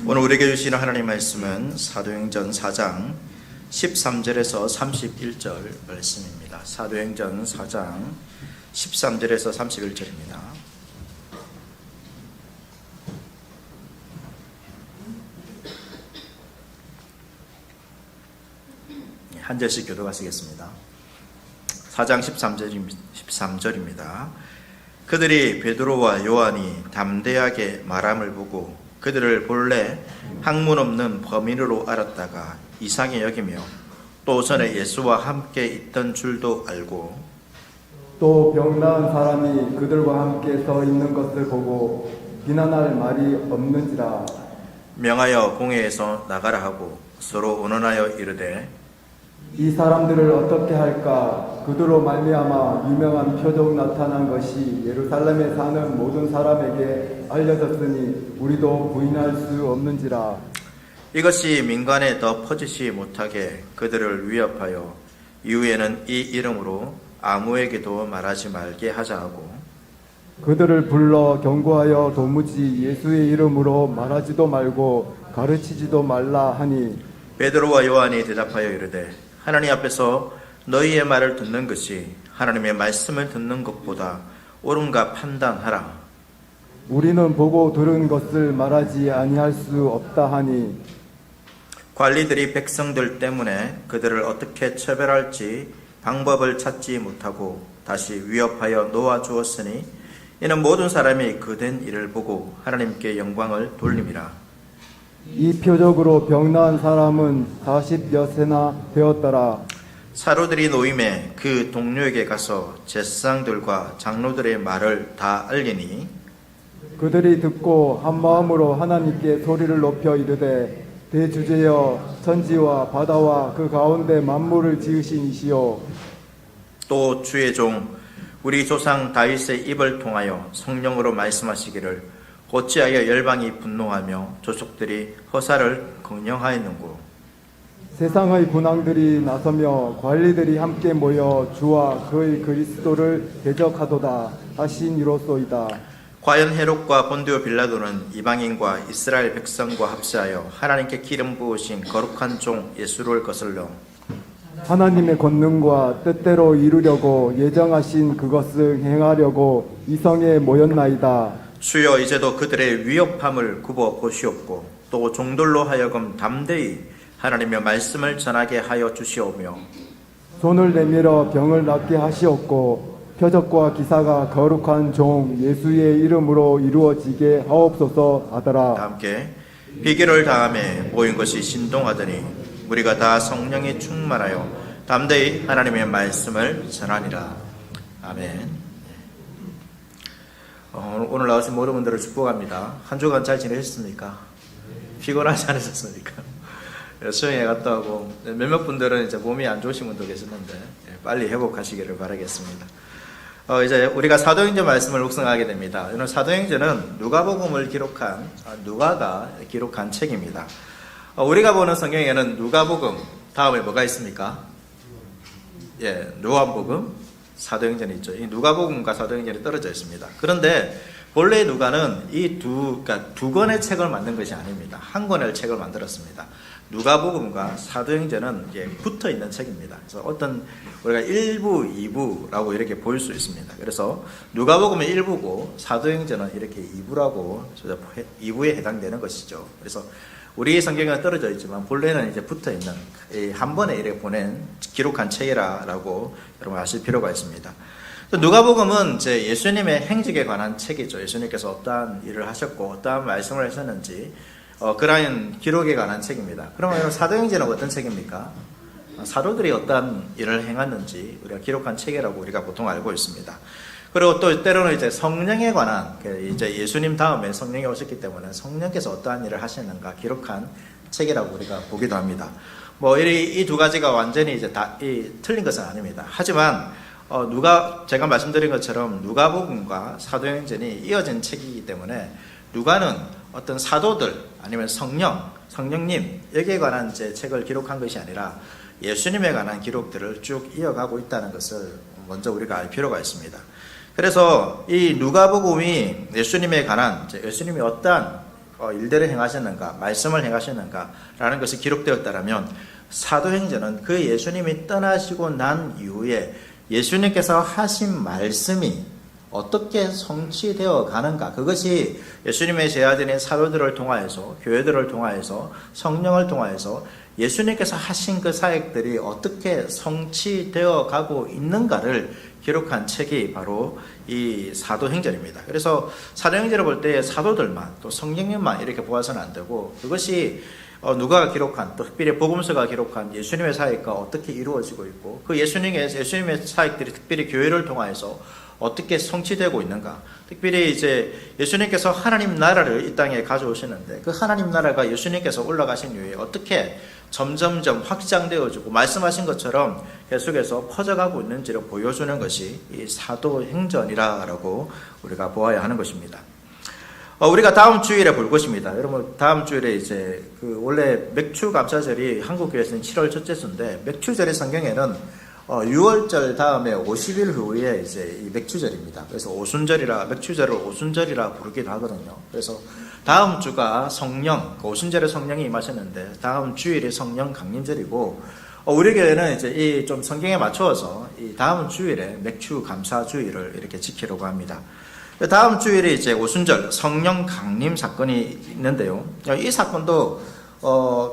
오늘 우리에게 주시는 하나님 말씀은 사도행전 4장 13절에서 31절 말씀입니다. 사도행전 4장 13절에서 31절입니다. 한 절씩 교도가 쓰겠습니다. 4장 13절입니다. 그들이 베드로와 요한이 담대하게 말함을 보고 그들을 본래 학문 없는 범인으로 알았다가 이상히 여기며 또 전에 예수와 함께 있던 줄도 알고 또 병나은 사람이 그들과 함께 서 있는 것을 보고 비난할 말이 없는지라 명하여 공회에서 나가라 하고 서로 언언하여 이르되 이 사람들을 어떻게 할까? 그들로 말미암아 유명한 표적 나타난 것이 예루살렘에 사는 모든 사람에게 알려졌으니 우리도 부인할 수 없는지라. 이것이 민간에 더 퍼지지 못하게 그들을 위협하여 이후에는 이 이름으로 아무에게도 말하지 말게 하자 하고 그들을 불러 경고하여 도무지 예수의 이름으로 말하지도 말고 가르치지도 말라 하니 베드로와 요한이 대답하여 이르되 하나님 앞에서 너희의 말을 듣는 것이 하나님의 말씀을 듣는 것보다 옳은가 판단하라. 우리는 보고 들은 것을 말하지 아니할 수 없다 하니 관리들이 백성들 때문에 그들을 어떻게 처벌할지 방법을 찾지 못하고 다시 위협하여 놓아주었으니 이는 모든 사람이 그된 일을 보고 하나님께 영광을 돌림이라. 이 표적으로 병나은 사람은 40여 세나 되었더라. 사도들이 노임에 그 동료에게 가서 제사장들과 장로들의 말을 다 알리니 그들이 듣고 한 마음으로 하나님께 소리를 높여 이르되 대주제여 천지와 바다와 그 가운데 만물을 지으신 이시여 또 주의 종 우리 조상 다윗의 입을 통하여 성령으로 말씀하시기를 어찌하여 열방이 분노하며 조속들이 허사를 긍령하였는고 세상의 군왕들이 나서며 관리들이 함께 모여 주와 그의 그리스도를 대적하도다 하신 이로소이다. 과연 헤롯과 본디오 빌라도는 이방인과 이스라엘 백성과 합세하여 하나님께 기름 부으신 거룩한 종 예수를 거슬러 하나님의 권능과 뜻대로 이루려고 예정하신 그것을 행하려고 이성에 모였나이다. 주여 이제도 그들의 위협함을 굽어 보시옵고 또 종들로 하여금 담대히 하나님의 말씀을 전하게 하여 주시오며 손을 내밀어 병을 낫게 하시옵고 표적과 기사가 거룩한 종 예수의 이름으로 이루어지게 하옵소서 하더라. 함께 비결을 다함에 모인 것이 신동하더니 우리가 다 성령이 충만하여 담대히 하나님의 말씀을 전하니라. 아멘. 오늘 나오신 모든 분들을 축복합니다. 한 주간 잘 지내셨습니까? 피곤하지 않으셨습니까? 수영회 갔다 오고 몇몇 분들은 이제 몸이 안 좋으신 분도 계셨는데 빨리 회복하시기를 바라겠습니다. 이제 우리가 사도행전 말씀을 묵상하게 됩니다. 오늘 사도행전은 누가복음을 기록한 누가가 기록한 책입니다. 우리가 보는 성경에는 누가복음 다음에 뭐가 있습니까? 요한복음, 사도행전이 있죠. 이 누가복음과 사도행전이 떨어져 있습니다. 그런데 본래 누가는 그러니까 두 권의 책을 만든 것이 아닙니다. 한 권의 책을 만들었습니다. 누가복음과 사도행전은 붙어 있는 책입니다. 그래서 우리가 1부, 2부라고 이렇게 볼 수 있습니다. 그래서 누가복음은 1부고 사도행전은 이렇게 2부에 해당되는 것이죠. 그래서 우리 성경은 떨어져 있지만 본래는 이제 붙어 있는 한 번에 이렇게 기록한 책이라고 여러분 아실 필요가 있습니다. 누가복음은 이제 예수님의 행적에 관한 책이죠. 예수님께서 어떠한 일을 하셨고 어떠한 말씀을 하셨는지 그러한 기록에 관한 책입니다. 그러면 사도행전은 어떤 책입니까? 사도들이 어떠한 일을 행했는지 우리가 기록한 책이라고 우리가 보통 알고 있습니다. 그리고 또 때로는 이제 성령에 관한 이제 예수님 다음에 성령이 오셨기 때문에 성령께서 어떠한 일을 하시는가 기록한 책이라고 우리가 보기도 합니다. 이 두 가지가 완전히 이제 다 틀린 것은 아닙니다. 하지만 제가 말씀드린 것처럼 누가복음과 사도행전이 이어진 책이기 때문에 누가는 어떤 사도들 아니면 성령님 여기에 관한 이제 책을 기록한 것이 아니라 예수님에 관한 기록들을 쭉 이어가고 있다는 것을 먼저 우리가 알 필요가 있습니다. 그래서 이 누가복음이 예수님에 관한 예수님이 어떠한 일들을 행하셨는가, 말씀을 행하셨는가라는 것이 기록되었다라면 사도행전은 그 예수님이 떠나시고 난 이후에 예수님께서 하신 말씀이 어떻게 성취되어 가는가, 그것이 예수님의 제자들인 사도들을 통하여서, 교회들을 통하여서, 성령을 통하여서 예수님께서 하신 그 사역들이 어떻게 성취되어 가고 있는가를 기록한 책이 바로 이 사도행전입니다. 그래서 사도행전을 볼 때 사도들만, 또 성령님만 이렇게 보아서는 안 되고, 그것이 누가가 기록한, 또 특별히 복음서가 기록한 예수님의 사역과 어떻게 이루어지고 있고, 그 예수님의 사역들이 특별히 교회를 통하여서 어떻게 성취되고 있는가. 특별히 이제 예수님께서 하나님 나라를 이 땅에 가져오시는데, 그 하나님 나라가 예수님께서 올라가신 이후에 어떻게 점점점 확장되어지고 말씀하신 것처럼 계속해서 퍼져가고 있는지를 보여주는 것이 이 사도행전이라고 우리가 보아야 하는 것입니다. 우리가 다음 주일에 볼 것입니다. 여러분, 다음 주일에 이제 원래 맥추 감사절이 한국교회에서는 7월 첫째 주인데, 맥추절의 성경에는 6월절 다음에 50일 후에 이제 이 맥추절입니다. 그래서 오순절이라, 맥추절을 오순절이라 부르기도 하거든요. 그래서 다음 주가 성령, 오순절에 성령이 임하셨는데, 다음 주일이 성령 강림절이고, 우리 교회는 이제 이 좀 성경에 맞추어서 이 다음 주일에 맥추 감사 주일을 이렇게 지키려고 합니다. 다음 주일에 이제 오순절 성령 강림 사건이 있는데요. 이 사건도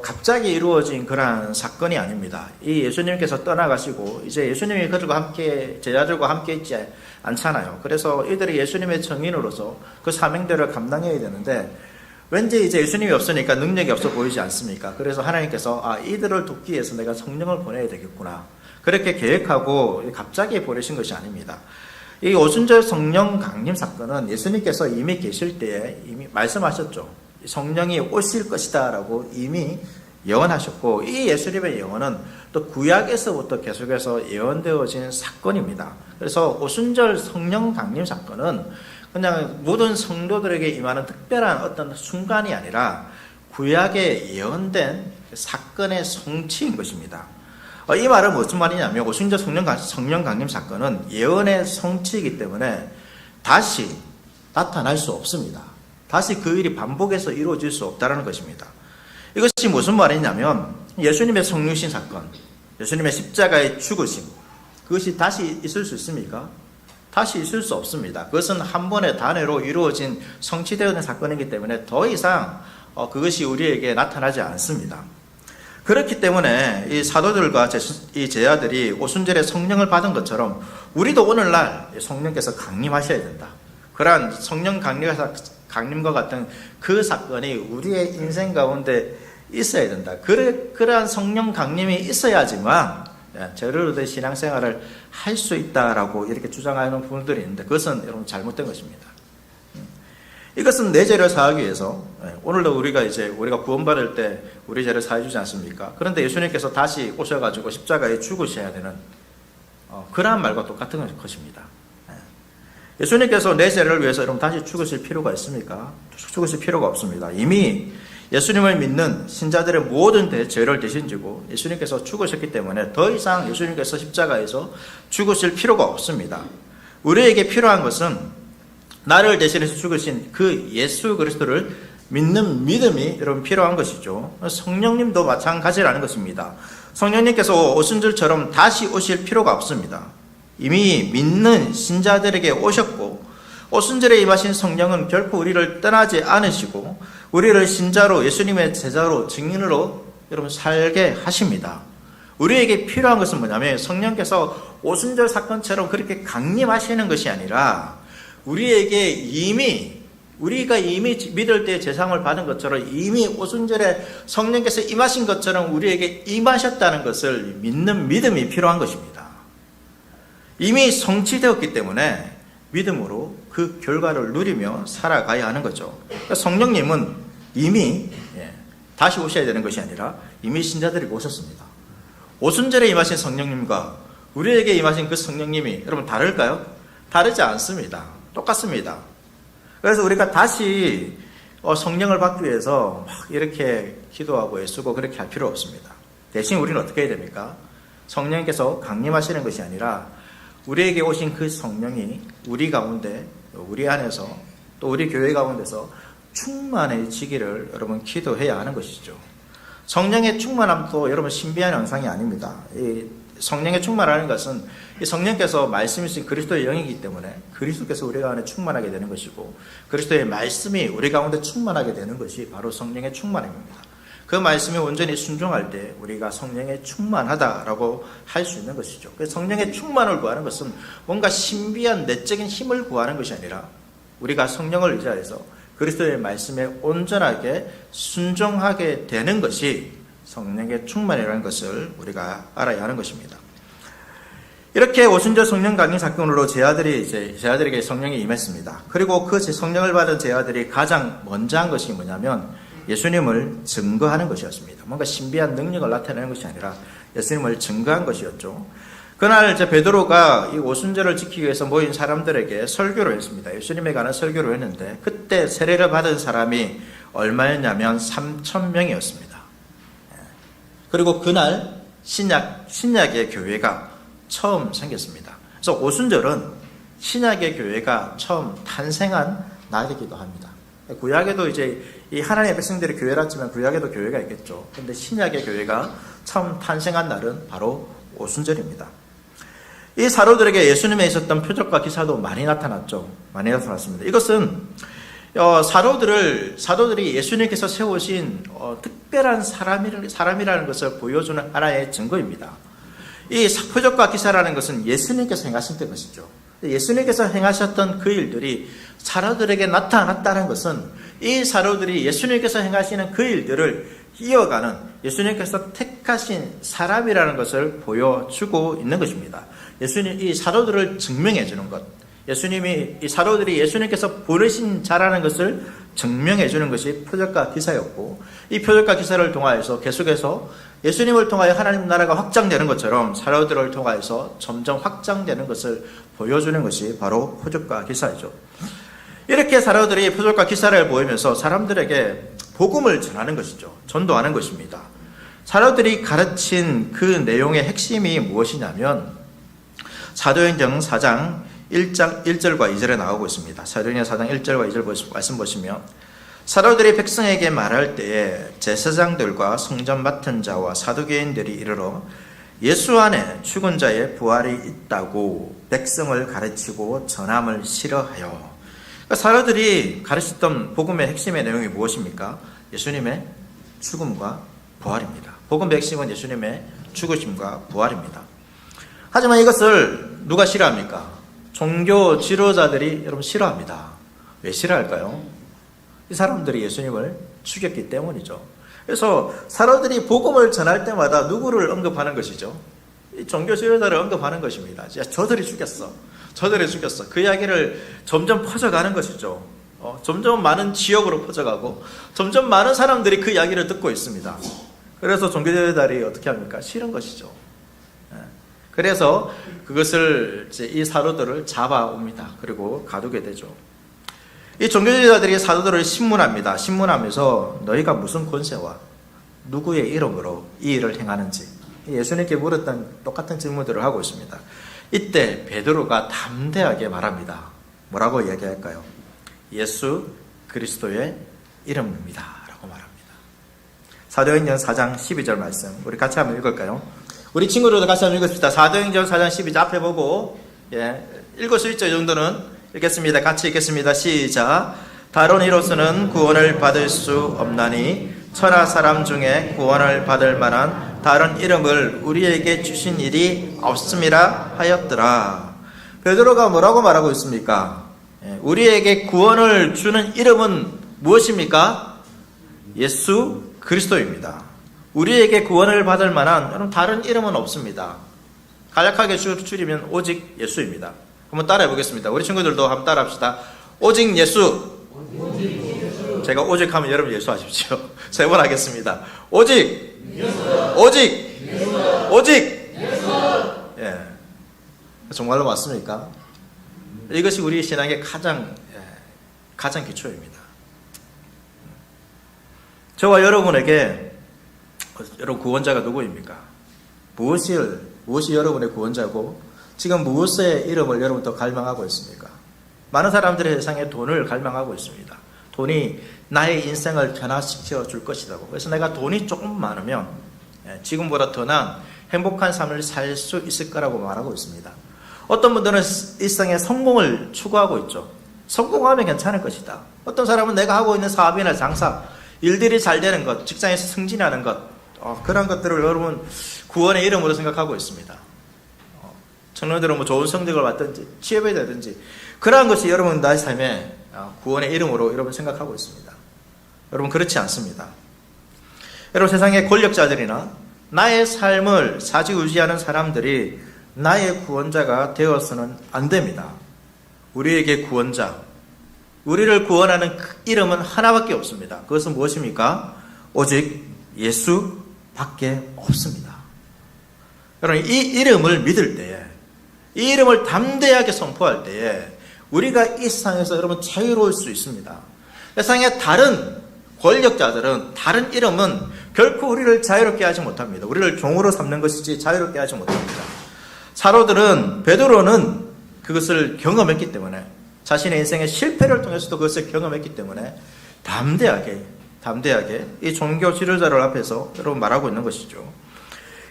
갑자기 이루어진 그러한 사건이 아닙니다. 이 예수님께서 떠나가시고 이제 예수님이 그들과 함께, 제자들과 함께 있지 않잖아요. 그래서 이들이 예수님의 증인으로서 그 사명대를 감당해야 되는데, 왠지 이제 예수님이 없으니까 능력이 없어 보이지 않습니까? 그래서 하나님께서 이들을 돕기 위해서 내가 성령을 보내야 되겠구나, 그렇게 계획하고 갑자기 보내신 것이 아닙니다. 이 오순절 성령 강림 사건은 예수님께서 이미 계실 때에 이미 말씀하셨죠. 성령이 오실 것이다 라고 이미 예언하셨고, 이 예수님의 예언은 또 구약에서부터 계속해서 예언되어진 사건입니다. 그래서 오순절 성령 강림 사건은 그냥 모든 성도들에게 임하는 특별한 어떤 순간이 아니라 구약에 예언된 사건의 성취인 것입니다. 이 말은 무슨 말이냐면, 오순절 성령 강림 사건은 예언의 성취이기 때문에 다시 나타날 수 없습니다. 다시 그 일이 반복해서 이루어질 수 없다는 것입니다. 이것이 무슨 말이냐면, 예수님의 성육신 사건, 예수님의 십자가의 죽으심, 그것이 다시 있을 수 있습니까? 다시 있을 수 없습니다. 그것은 한 번의 단회로 이루어진 성취되어진 사건이기 때문에 더 이상 그것이 우리에게 나타나지 않습니다. 그렇기 때문에 이 사도들과 이 제자들이 오순절에 성령을 받은 것처럼 우리도 오늘날 성령께서 강림하셔야 된다. 그러한 성령 강림과 같은 그 사건이 우리의 인생 가운데 있어야 된다. 그러한 성령 강림이 있어야지만 제대로 된 신앙생활을 할 수 있다라고 이렇게 주장하는 분들이 있는데, 그것은 여러분 잘못된 것입니다. 이것은 내 죄를 사하기 위해서, 오늘도 우리가 구원받을 때 우리 죄를 사해주지 않습니까? 그런데 예수님께서 다시 오셔가지고 십자가에 죽으셔야 되는 그러한 말과 똑같은 것입니다. 예수님께서 내 죄를 위해서 여러분 다시 죽으실 필요가 있습니까? 죽으실 필요가 없습니다. 이미 예수님을 믿는 신자들의 모든 죄를 대신 지고 예수님께서 죽으셨기 때문에 더 이상 예수님께서 십자가에서 죽으실 필요가 없습니다. 우리에게 필요한 것은 나를 대신해서 죽으신 그 예수 그리스도를 믿는 믿음이 여러분 필요한 것이죠. 성령님도 마찬가지라는 것입니다. 성령님께서 오순절처럼 다시 오실 필요가 없습니다. 이미 믿는 신자들에게 오셨고, 오순절에 임하신 성령은 결코 우리를 떠나지 않으시고 우리를 신자로, 예수님의 제자로, 증인으로 여러분 살게 하십니다. 우리에게 필요한 것은 뭐냐면, 성령께서 오순절 사건처럼 그렇게 강림하시는 것이 아니라 우리가 이미 믿을 때 제상을 받은 것처럼 이미 오순절에 성령께서 임하신 것처럼 우리에게 임하셨다는 것을 믿는 믿음이 필요한 것입니다. 이미 성취되었기 때문에 믿음으로 그 결과를 누리며 살아가야 하는 거죠. 그러니까 성령님은 이미 다시 오셔야 되는 것이 아니라 이미 신자들에게 오셨습니다. 오순절에 임하신 성령님과 우리에게 임하신 그 성령님이 여러분 다를까요? 다르지 않습니다. 똑같습니다. 그래서 우리가 다시 성령을 받기 위해서 막 이렇게 기도하고 애쓰고 그렇게 할 필요 없습니다. 대신 우리는 어떻게 해야 됩니까? 성령께서 강림하시는 것이 아니라 우리에게 오신 그 성령이 우리 가운데, 우리 안에서, 또 우리 교회 가운데서 충만해지기를 여러분 기도해야 하는 것이죠. 성령의 충만함도 여러분 신비한 현상이 아닙니다. 이 성령의 충만하는 것은 이 성령께서 말씀이신 그리스도의 영이기 때문에 그리스도께서 우리 가운데 충만하게 되는 것이고, 그리스도의 말씀이 우리 가운데 충만하게 되는 것이 바로 성령의 충만함입니다. 그 말씀에 온전히 순종할 때 우리가 성령의 충만하다라고 할 수 있는 것이죠. 그래서 성령의 충만을 구하는 것은 뭔가 신비한 내적인 힘을 구하는 것이 아니라 우리가 성령을 의지해서 그리스도의 말씀에 온전하게 순종하게 되는 것이 성령의 충만이라는 것을 우리가 알아야 하는 것입니다. 이렇게 오순절 성령 강림 사건으로 제 아들에게 성령이 임했습니다. 그리고 그 성령을 받은 제 아들이 가장 먼저 한 것이 뭐냐면 예수님을 증거하는 것이었습니다. 뭔가 신비한 능력을 나타내는 것이 아니라 예수님을 증거한 것이었죠. 그날 베드로가 이 오순절을 지키기 위해서 모인 사람들에게 설교를 했습니다. 예수님에 관한 설교를 했는데 그때 세례를 받은 사람이 얼마였냐면 3,000명이었습니다. 그리고 그날 신약의 교회가 처음 생겼습니다. 그래서 오순절은 신약의 교회가 처음 탄생한 날이기도 합니다. 구약에도 이제 이 하나님의 백성들이 교회라 하지만 구약에도 교회가 있겠죠. 그런데 신약의 교회가 처음 탄생한 날은 바로 오순절입니다. 이 사도들에게 예수님에 있었던 표적과 기사도 많이 나타났죠. 많이 나타났습니다. 이것은 사도들이 예수님께서 세우신 특별한 사람이라는 것을 보여주는 하나의 증거입니다. 이 표적과 기사라는 것은 예수님께서 행하신 것이죠. 예수님께서 행하셨던 그 일들이 사도들에게 나타났다는 것은 이 사도들이 예수님께서 행하시는 그 일들을 이어가는 예수님께서 택하신 사람이라는 것을 보여주고 있는 것입니다. 이 사도들을 증명해 주는 것, 이 사도들이 예수님께서 보내신 자라는 것을 증명해 주는 것이 표적과 기사였고, 이 표적과 기사를 통하여서 계속해서 예수님을 통하여 하나님 나라가 확장되는 것처럼 사도들을 통하여서 점점 확장되는 것을 보여주는 것이 바로 표적과 기사이죠. 이렇게 사도들이 표적과 기사를 보이면서 사람들에게 복음을 전하는 것이죠. 전도하는 것입니다. 사도들이 가르친 그 내용의 핵심이 무엇이냐면 사도행전 4장 1절과 2절에 나오고 있습니다. 사도행전 4장 1절과 2절 말씀 보시면, 사도들이 백성에게 말할 때에 제사장들과 성전 맡은 자와 사두개인들이 이르러 예수 안에 죽은 자의 부활이 있다고 백성을 가르치고 전함을 싫어하여. 그러니까 사도들이 가르쳤던 복음의 핵심의 내용이 무엇입니까? 예수님의 죽음과 부활입니다. 복음의 핵심은 예수님의 죽으심과 부활입니다. 하지만 이것을 누가 싫어합니까? 종교 지도자들이 여러분 싫어합니다. 왜 싫어할까요? 이 사람들이 예수님을 죽였기 때문이죠. 그래서 사도들이 복음을 전할 때마다 누구를 언급하는 것이죠? 이 종교 지도자를 언급하는 것입니다. 저들이 죽였어. 그 이야기를 점점 퍼져가는 것이죠. 점점 많은 지역으로 퍼져가고 점점 많은 사람들이 그 이야기를 듣고 있습니다. 그래서 종교 지도자들이 어떻게 합니까? 싫은 것이죠. 그래서 그것을 이 사도들을 잡아옵니다. 그리고 가두게 되죠. 이 종교지도자들이 사도들을 신문합니다. 신문하면서 너희가 무슨 권세와 누구의 이름으로 이 일을 행하는지 예수님께 물었던 똑같은 질문들을 하고 있습니다. 이때 베드로가 담대하게 말합니다. 뭐라고 이야기할까요? 예수 그리스도의 이름입니다 라고 말합니다. 사도행전 4장 12절 말씀 우리 같이 한번 읽을까요? 우리 친구들도 같이 한번 읽읍시다. 사도행전 4장 12절 앞에 보고 읽을 수 있죠. 이 정도는 읽겠습니다. 같이 읽겠습니다. 시작. 다른 이로서는 구원을 받을 수 없나니 천하 사람 중에 구원을 받을 만한 다른 이름을 우리에게 주신 일이 없음이라 하였더라. 베드로가 뭐라고 말하고 있습니까? 우리에게 구원을 주는 이름은 무엇입니까? 예수 그리스도입니다. 우리에게 구원을 받을 만한 다른 이름은 없습니다. 간략하게 줄이면 오직 예수입니다. 한번 따라해 보겠습니다. 우리 친구들도 한번 따라합시다. 오직 예수. 제가 오직 하면 여러분 예수 하십시오. 세 번 하겠습니다. 오직 예수. 오직 예수. 오직 예수. 예. 정말로 맞습니까? 이것이 우리 신앙의 가장 기초입니다. 저와 여러분에게 여러분 구원자가 누구입니까? 무엇이 여러분의 구원자고 지금 무엇의 이름을 여러분도 갈망하고 있습니까? 많은 사람들이 세상에 돈을 갈망하고 있습니다. 돈이 나의 인생을 변화시켜 줄 것이라고. 그래서 내가 돈이 조금 많으면 지금보다 더 나은 행복한 삶을 살 수 있을 거라고 말하고 있습니다. 어떤 분들은 일상의 성공을 추구하고 있죠. 성공하면 괜찮을 것이다. 어떤 사람은 내가 하고 있는 사업이나 장사, 일들이 잘 되는 것, 직장에서 승진하는 것, 그런 것들을 여러분 구원의 이름으로 생각하고 있습니다. 청년들은 뭐 좋은 성적을 받든지 취업이 되든지 그러한 것이 여러분 나의 삶에 구원의 이름으로 여러분 생각하고 있습니다. 여러분 그렇지 않습니다. 여러분 세상의 권력자들이나 나의 삶을 사지우지하는 사람들이 나의 구원자가 되어서는 안 됩니다. 우리에게 구원자, 우리를 구원하는 그 이름은 하나밖에 없습니다. 그것은 무엇입니까? 오직 예수밖에 없습니다. 여러분 이 이름을 믿을 때에, 이 이름을 담대하게 선포할 때에 우리가 이 세상에서 여러분 자유로울 수 있습니다. 세상의 다른 권력자들은, 다른 이름은 결코 우리를 자유롭게 하지 못합니다. 우리를 종으로 삼는 것이지 자유롭게 하지 못합니다. 사도들은, 베드로는 그것을 경험했기 때문에, 자신의 인생의 실패를 통해서도 그것을 경험했기 때문에 담대하게 이 종교 지도자들 앞에서 여러분 말하고 있는 것이죠.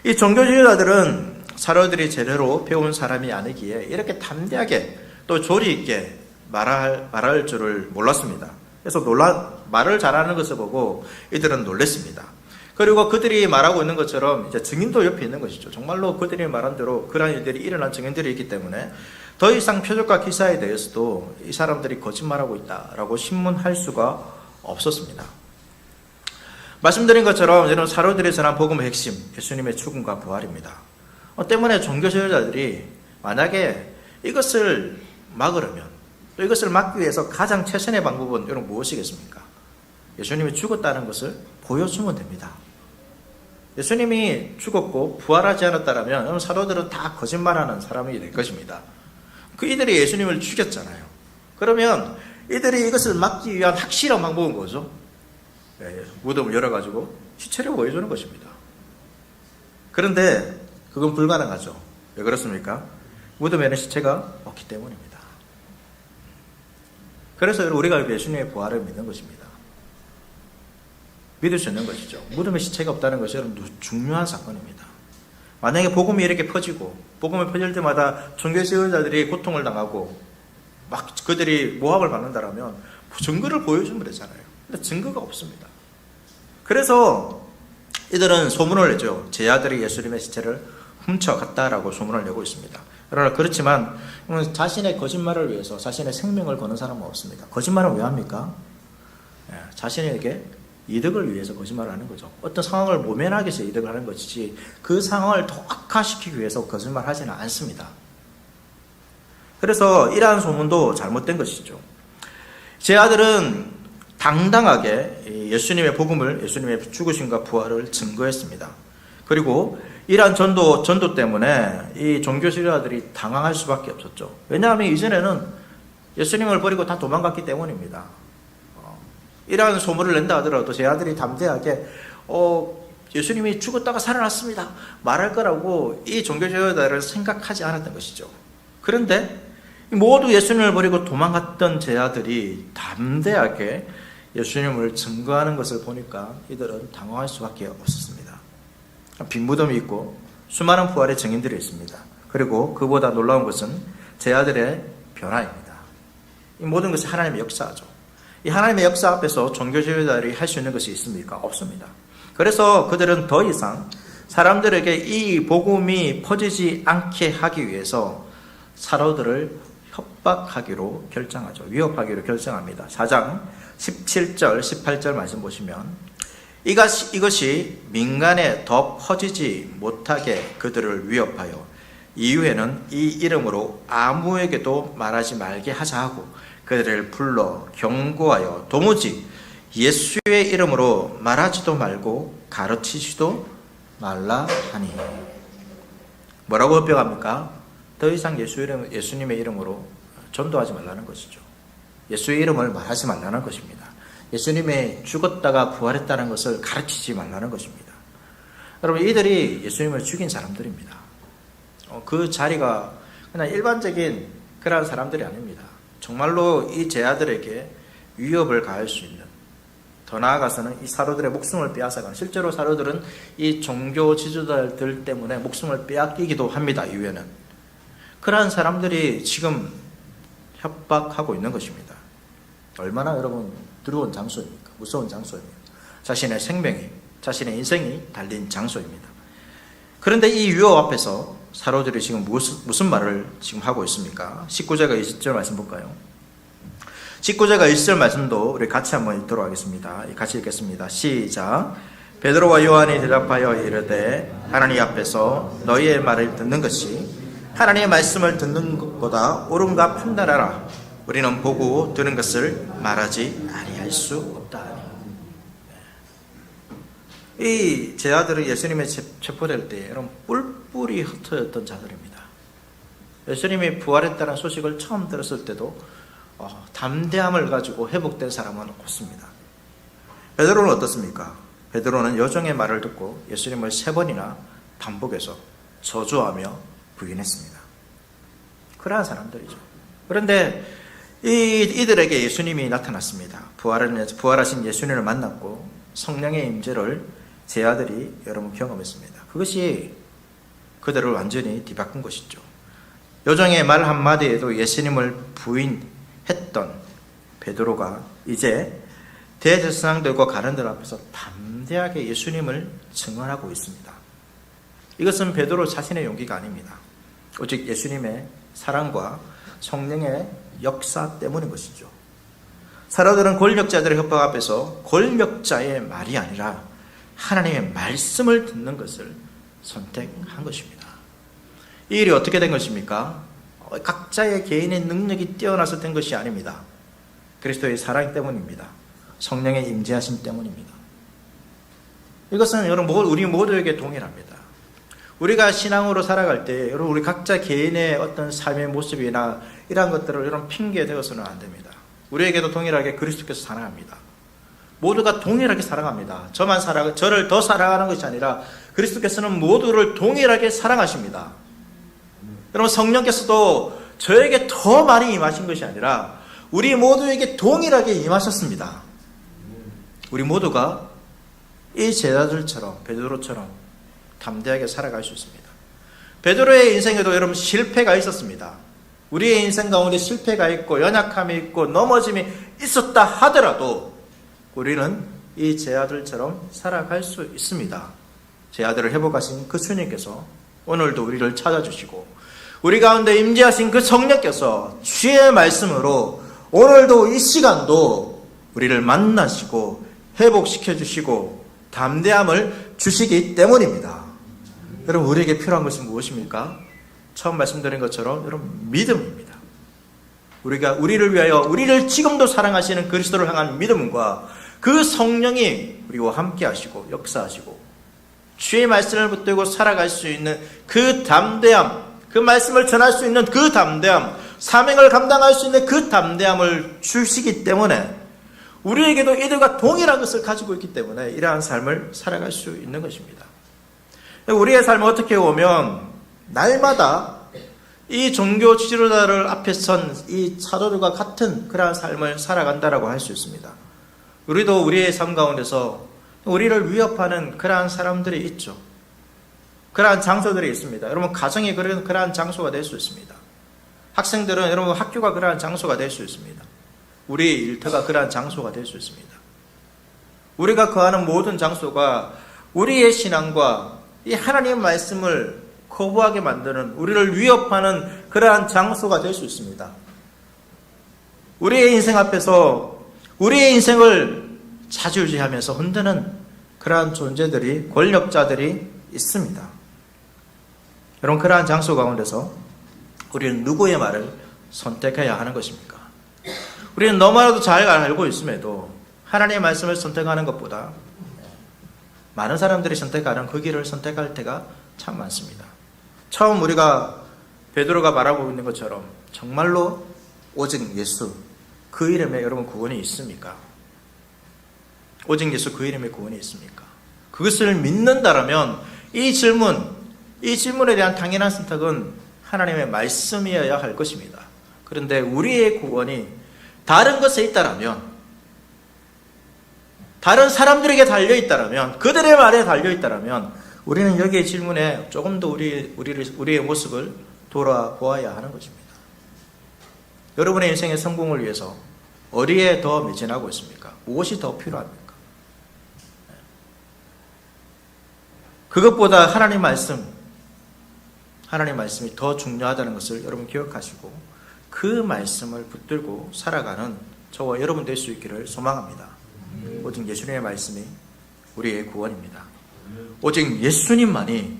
이 종교 지도자들은 사도들이 제대로 배운 사람이 아니기에 이렇게 담대하게 또 조리 있게 말할 줄을 몰랐습니다. 그래서 말을 잘하는 것을 보고 이들은 놀랐습니다. 그리고 그들이 말하고 있는 것처럼 이제 증인도 옆에 있는 것이죠. 정말로 그들이 말한 대로 그러한 일들이 일어난 증인들이 있기 때문에 더 이상 표적과 기사에 대해서도 이 사람들이 거짓말하고 있다라고 신문할 수가 없었습니다. 말씀드린 것처럼 여러분 사도들이 전한 복음의 핵심, 예수님의 죽음과 부활입니다. 때문에 종교 지도자들이 만약에 이것을 막으려면, 또 이것을 막기 위해서 가장 최선의 방법은 여러분 무엇이겠습니까? 예수님이 죽었다는 것을 보여주면 됩니다. 예수님이 죽었고 부활하지 않았다면 여러분 사도들은 다 거짓말하는 사람이 될 것입니다. 그 이들이 예수님을 죽였잖아요. 그러면 이들이 이것을 막기 위한 확실한 방법은 뭐죠? 무덤을 열어가지고 시체를 보여주는 것입니다. 그런데 그건 불가능하죠. 왜 그렇습니까? 무덤에는 시체가 없기 때문입니다. 그래서 우리가 예수님의 부활을 믿는 것입니다. 믿을 수 있는 것이죠. 무덤에 시체가 없다는 것이 여러분 중요한 사건입니다. 만약에 복음이 이렇게 퍼지고 복음이 퍼질 때마다 종교 지도자들이 고통을 당하고 막 그들이 모함을 받는다라면 증거를 보여주면 되잖아요. 근데 증거가 없습니다. 그래서 이들은 소문을 내죠. 제 아들이 예수님의 시체를 훔쳐갔다라고 소문을 내고 있습니다. 그러나 그렇지만 자신의 거짓말을 위해서 자신의 생명을 거는 사람은 없습니다. 거짓말은 왜 합니까? 자신에게 이득을 위해서 거짓말을 하는 거죠. 어떤 상황을 모면하기 위해서 이득을 하는 것이지 그 상황을 더 악화시키기 위해서 거짓말하지는 않습니다. 그래서 이러한 소문도 잘못된 것이죠. 제 아들은 당당하게 예수님의 복음을, 예수님의 죽으심과 부활을 증거했습니다. 그리고 이러한 전도 때문에 이 종교 지도자들이 당황할 수밖에 없었죠. 왜냐하면 이전에는 예수님을 버리고 다 도망갔기 때문입니다. 이러한 소문을 낸다 하더라도 제 아들이 담대하게 예수님이 죽었다가 살아났습니다 말할 거라고 이 종교 지도자들은 생각하지 않았던 것이죠. 그런데 모두 예수님을 버리고 도망갔던 제 아들이 담대하게 예수님을 증거하는 것을 보니까 이들은 당황할 수밖에 없었습니다. 빈 무덤이 있고 수많은 부활의 증인들이 있습니다. 그리고 그보다 놀라운 것은 제 아들의 변화입니다. 이 모든 것이 하나님의 역사죠. 이 하나님의 역사 앞에서 종교 지도자들이 할 수 있는 것이 있습니까? 없습니다. 그래서 그들은 더 이상 사람들에게 이 복음이 퍼지지 않게 하기 위해서 사도들을 협박하기로 결정하죠. 위협하기로 결정합니다. 4장 17절, 18절 말씀 보시면 이것이 민간에 더 퍼지지 못하게 그들을 위협하여 이후에는 이 이름으로 아무에게도 말하지 말게 하자 하고 그들을 불러 경고하여 도무지 예수의 이름으로 말하지도 말고 가르치지도 말라 하니. 뭐라고 협박합니까? 더 이상 예수님의 이름으로 전도하지 말라는 것이죠. 예수의 이름을 말하지 말라는 것입니다. 예수님의 죽었다가 부활했다는 것을 가르치지 말라는 것입니다. 여러분 이들이 예수님을 죽인 사람들입니다. 그 자리가 그냥 일반적인 그런 사람들이 아닙니다. 정말로 이 제 아들에게 위협을 가할 수 있는, 더 나아가서는 이 사도들의 목숨을 빼앗아가는, 실제로 사도들은 이 종교 지도자들 때문에 목숨을 빼앗기기도 합니다. 이후에는 그러한 사람들이 지금 협박하고 있는 것입니다. 얼마나 여러분 두려운 장소입니까? 무서운 장소입니까? 자신의 생명이, 자신의 인생이 달린 장소입니다. 그런데 이 위협 앞에서 사도들이 지금 무슨 말을 지금 하고 있습니까? 19절과 20절 말씀 볼까요? 19절과 20절 말씀도 우리 같이 한번 읽도록 하겠습니다. 같이 읽겠습니다. 시작. 베드로와 요한이 대답하여 이르되 하나님 앞에서 너희의 말을 듣는 것이 하나님의 말씀을 듣는 것보다 옳은가 판단하라. 우리는 보고 들은 것을 말하지 아니할 수 없다. 이 제자들은 예수님의 체포될 때 여러분 뿔뿔이 흩어졌던 자들입니다. 예수님이 부활했다는 소식을 처음 들었을 때도 담대함을 가지고 회복된 사람은 없습니다. 베드로는 어떻습니까? 베드로는 여종의 말을 듣고 예수님을 3번이나 반복해서 저주하며 부인했습니다. 그러한 사람들이죠. 그런데 이들에게 예수님이 나타났습니다. 부활하신 예수님을 만났고 성령의 임재를 제자들이 여러분 경험했습니다. 그것이 그들을 완전히 뒤바꾼 것이죠. 여종의 말 한마디에도 예수님을 부인했던 베드로가 이제 대제사장들과 가론들 앞에서 담대하게 예수님을 증언하고 있습니다. 이것은 베드로 자신의 용기가 아닙니다. 오직 예수님의 사랑과 성령의 역사 때문인 것이죠. 사도들은 권력자들의 협박 앞에서 권력자의 말이 아니라 하나님의 말씀을 듣는 것을 선택한 것입니다. 이 일이 어떻게 된 것입니까? 각자의 개인의 능력이 뛰어나서 된 것이 아닙니다. 그리스도의 사랑 때문입니다. 성령의 임재하심 때문입니다. 이것은 여러분 우리 모두에게 동일합니다. 우리가 신앙으로 살아갈 때 여러분 우리 각자 개인의 어떤 삶의 모습이나 이러한 것들을 여러분 핑계 대어서는 안 됩니다. 우리에게도 동일하게 그리스도께서 사랑합니다. 모두가 동일하게 사랑합니다. 저를 더 사랑하는 것이 아니라 그리스도께서는 모두를 동일하게 사랑하십니다. 여러분 성령께서도 저에게 더 많이 임하신 것이 아니라 우리 모두에게 동일하게 임하셨습니다. 우리 모두가 이 제자들처럼 베드로처럼 담대하게 살아갈 수 있습니다. 베드로의 인생에도 여러분 실패가 있었습니다. 우리의 인생 가운데 실패가 있고 연약함이 있고 넘어짐이 있었다 하더라도 우리는 이 제자들처럼 살아갈 수 있습니다. 제자들을 회복하신 그 주님께서 오늘도 우리를 찾아주시고 우리 가운데 임재하신 그 성령께서 주의 말씀으로 오늘도 이 시간도 우리를 만나시고 회복시켜 주시고 담대함을 주시기 때문입니다. 여러분 우리에게 필요한 것은 무엇입니까? 처음 말씀드린 것처럼 여러분 믿음입니다. 우리가 우리를 위하여 우리를 지금도 사랑하시는 그리스도를 향한 믿음과 그 성령이 우리와 함께 하시고 역사하시고 주의 말씀을 붙들고 살아갈 수 있는 그 담대함, 그 말씀을 전할 수 있는 그 담대함, 사명을 감당할 수 있는 그 담대함을 주시기 때문에 우리에게도 이들과 동일한 것을 가지고 있기 때문에 이러한 삶을 살아갈 수 있는 것입니다. 우리의 삶을 어떻게 보면 날마다 이 종교 지도자를 앞에 선 이 사도들과 같은 그러한 삶을 살아간다라고 할 수 있습니다. 우리도 우리의 삶 가운데서 우리를 위협하는 그러한 사람들이 있죠. 그러한 장소들이 있습니다. 여러분 가정이 그러한 장소가 될 수 있습니다. 학생들은 여러분 학교가 그러한 장소가 될 수 있습니다. 우리의 일터가 그러한 장소가 될 수 있습니다. 우리가 거하는 모든 장소가 우리의 신앙과 이 하나님의 말씀을 거부하게 만드는 우리를 위협하는 그러한 장소가 될 수 있습니다. 우리의 인생 앞에서 우리의 인생을 좌지우지하면서 흔드는 그러한 존재들이 권력자들이 있습니다. 여러분 그러한 장소 가운데서 우리는 누구의 말을 선택해야 하는 것입니까? 우리는 너무나도 잘 알고 있음에도 하나님의 말씀을 선택하는 것보다 많은 사람들이 선택하는 그 길을 선택할 때가 참 많습니다. 처음 우리가 베드로가 말하고 있는 것처럼 정말로 오직 예수 그 이름에 여러분 구원이 있습니까? 오직 예수 그 이름에 구원이 있습니까? 그것을 믿는다라면 이 질문에 대한 당연한 선택은 하나님의 말씀이어야 할 것입니다. 그런데 우리의 구원이 다른 것에 있다라면 다른 사람들에게 달려있다라면, 그들의 말에 달려있다라면 우리는 여기의 질문에 조금 더 우리의 모습을 돌아보아야 하는 것입니다. 여러분의 인생의 성공을 위해서 어디에 더 매진하고 있습니까? 무엇이 더 필요합니까? 그것보다 하나님 말씀이 더 중요하다는 것을 여러분 기억하시고 그 말씀을 붙들고 살아가는 저와 여러분 될 수 있기를 소망합니다. 오직 예수님의 말씀이 우리의 구원입니다. 오직 예수님만이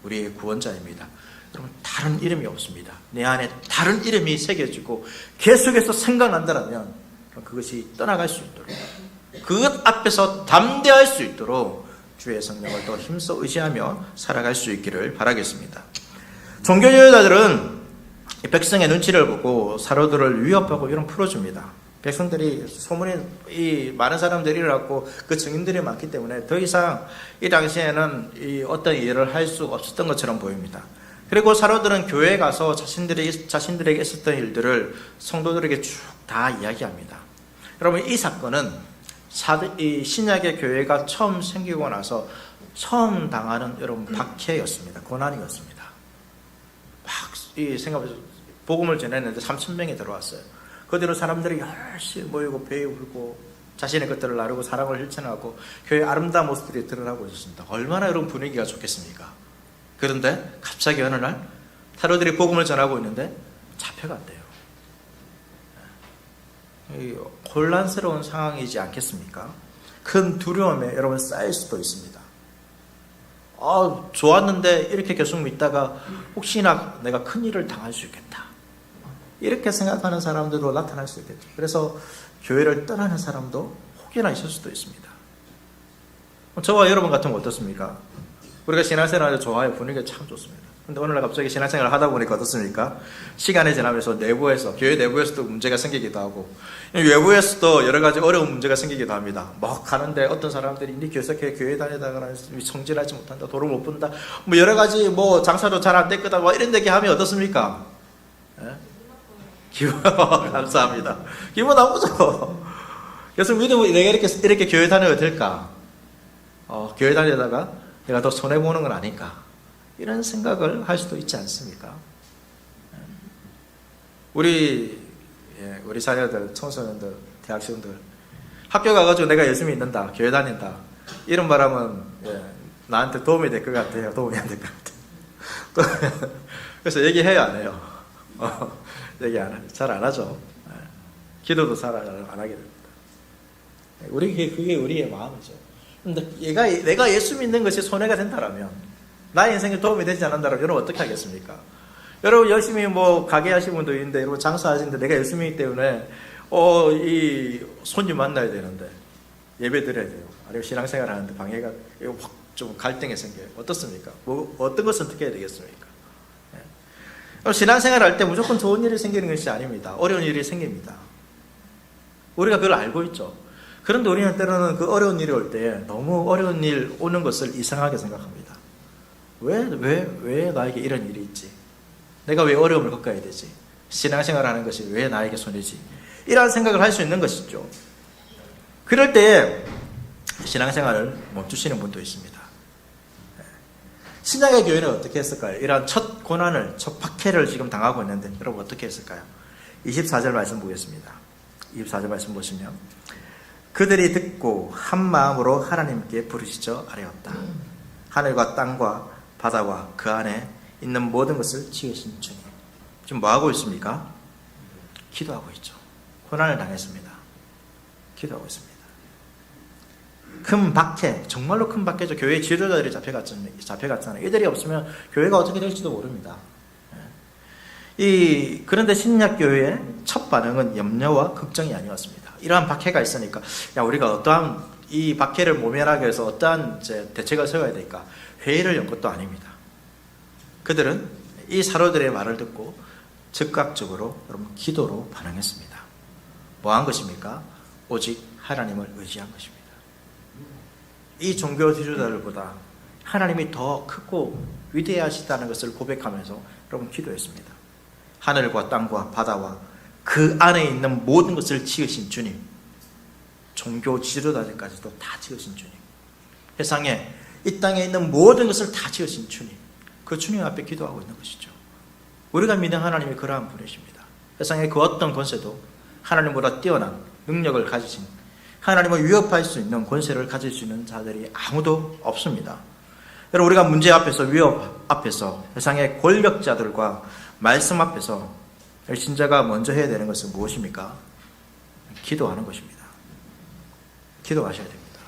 우리의 구원자입니다. 여러분, 다른 이름이 없습니다. 내 안에 다른 이름이 새겨지고 계속해서 생각난다면 그것이 떠나갈 수 있도록, 그것 앞에서 담대할 수 있도록 주의 성령을 더 힘써 의지하며 살아갈 수 있기를 바라겠습니다. 종교 지도자들은 백성의 눈치를 보고 사로들을 위협하고 이런 풀어줍니다. 백성들이 소문이 많은 사람들이 일어났고 그 증인들이 많기 때문에 더 이상 이 당시에는 어떤 일을 할 수 없었던 것처럼 보입니다. 그리고 사로들은 교회에 가서 자신들에게 있었던 일들을 성도들에게 쭉 다 이야기합니다. 여러분, 이 사건은 이 신약의 교회가 처음 생기고 나서 처음 당하는 여러분 박해였습니다. 고난이었습니다. 막 생각해서 복음을 전했는데 3,000명이 들어왔어요. 그대로 사람들이 열심히 모이고 배우고 자신의 것들을 나누고 사랑을 실천하고 교회의 아름다운 모습들이 드러나고 있었습니다. 얼마나 여러분 분위기가 좋겠습니까? 그런데 갑자기 어느 날 사도들이 복음을 전하고 있는데 잡혀간대요. 혼란스러운 상황이지 않겠습니까? 큰 두려움에 여러분 쌓일 수도 있습니다. 좋았는데 이렇게 계속 믿다가 혹시나 내가 큰 일을 당할 수 있겠다, 이렇게 생각하는 사람들도 나타날 수 있겠죠. 그래서 교회를 떠나는 사람도 혹여나 있을 수도 있습니다. 저와 여러분 같으면 어떻습니까? 우리가 신앙생활을 좋아해요. 분위기가 참 좋습니다. 근데 오늘날 갑자기 신앙생활을 하다 보니까 어떻습니까? 시간이 지나면서 교회 내부에서도 문제가 생기기도 하고 외부에서도 여러 가지 어려운 문제가 생기기도 합니다. 막 가는데 어떤 사람들이 니 교회 다니다가 성질하지 못한다, 도를 못 본다, 뭐 여러 가지 장사도 잘 안 될 거다, 이런 얘기 하면 어떻습니까? 기분 감사합니다. 기분 나쁘죠. 그래서 믿음은 내가 이렇게 교회 다녀도 될까? 교회 다니다가 내가 더 손해 보는 건 아닐까? 이런 생각을 할 수도 있지 않습니까? 우리 자녀들, 청소년들, 대학생들 학교 가가지고 내가 예수 믿는다, 교회 다닌다, 이런 바람은 나한테 도움이 될 것 같아요? 도움이 안 될 것 같아요? 그래서 얘기해요, 안 해요? 얘기 잘 안 하죠. 기도도 잘 안 하게 됩니다. 그게 우리의 마음이죠. 근데 내가 예수 믿는 것이 손해가 된다라면, 나의 인생에 도움이 되지 않는다면 여러분 어떻게 하겠습니까? 여러분 열심히 가게 하시는 분도 있는데, 여러분 장사하시는데 내가 예수 믿기 때문에 이 손님 만나야 되는데 예배 드려야 돼요. 아니면 신앙생활 하는데 방해가 확 좀 갈등이 생겨요. 어떻습니까? 어떤 것을 어떻게 해야 되겠습니까? 신앙생활 할 때 무조건 좋은 일이 생기는 것이 아닙니다. 어려운 일이 생깁니다. 우리가 그걸 알고 있죠. 그런데 우리는 때로는 그 어려운 일이 올 때 너무 어려운 일 오는 것을 이상하게 생각합니다. 왜 나에게 이런 일이 있지? 내가 왜 어려움을 겪어야 되지? 신앙생활 하는 것이 왜 나에게 손해지? 이런 생각을 할 수 있는 것이죠. 그럴 때 신앙생활을 멈추시는 분도 있습니다. 신약의 교회는 어떻게 했을까요? 이러한 첫 고난을, 첫 박해를 지금 당하고 있는데 여러분 어떻게 했을까요? 24절 말씀 보겠습니다. 24절 말씀 보시면 그들이 듣고 한 마음으로 하나님께 부르짖어 아뢰었다. 하늘과 땅과 바다와 그 안에 있는 모든 것을 지으신 주님. 지금 뭐하고 있습니까? 기도하고 있죠. 고난을 당했습니다. 기도하고 있습니다. 큰 박해, 정말로 큰 박해죠. 교회 지도자들이 잡혀갔잖아요. 이들이 없으면 교회가 어떻게 될지도 모릅니다. 그런데 신약교회의 첫 반응은 염려와 걱정이 아니었습니다. 이러한 박해가 있으니까 우리가 어떠한 이 박해를 모면하기 위해서 어떠한 대책을 세워야 될까? 회의를 연 것도 아닙니다. 그들은 이 사로들의 말을 듣고 즉각적으로 여러분 기도로 반응했습니다. 뭐 한 것입니까? 오직 하나님을 의지한 것입니다. 이 종교 지도자들보다 하나님이 더 크고 위대하시다는 것을 고백하면서 여러분 기도했습니다. 하늘과 땅과 바다와 그 안에 있는 모든 것을 지으신 주님, 종교 지도자들까지도 다 지으신 주님, 세상에 이 땅에 있는 모든 것을 다 지으신 주님, 그 주님 앞에 기도하고 있는 것이죠. 우리가 믿는 하나님이 그러한 분이십니다. 세상의 그 어떤 권세도 하나님보다 뛰어난 능력을 가지신, 하나님을 위협할 수 있는 권세를 가질 수 있는 자들이 아무도 없습니다. 여러분, 우리가 문제 앞에서, 위협 앞에서, 세상의 권력자들과 말씀 앞에서 신자가 먼저 해야 되는 것은 무엇입니까? 기도하는 것입니다. 기도하셔야 됩니다.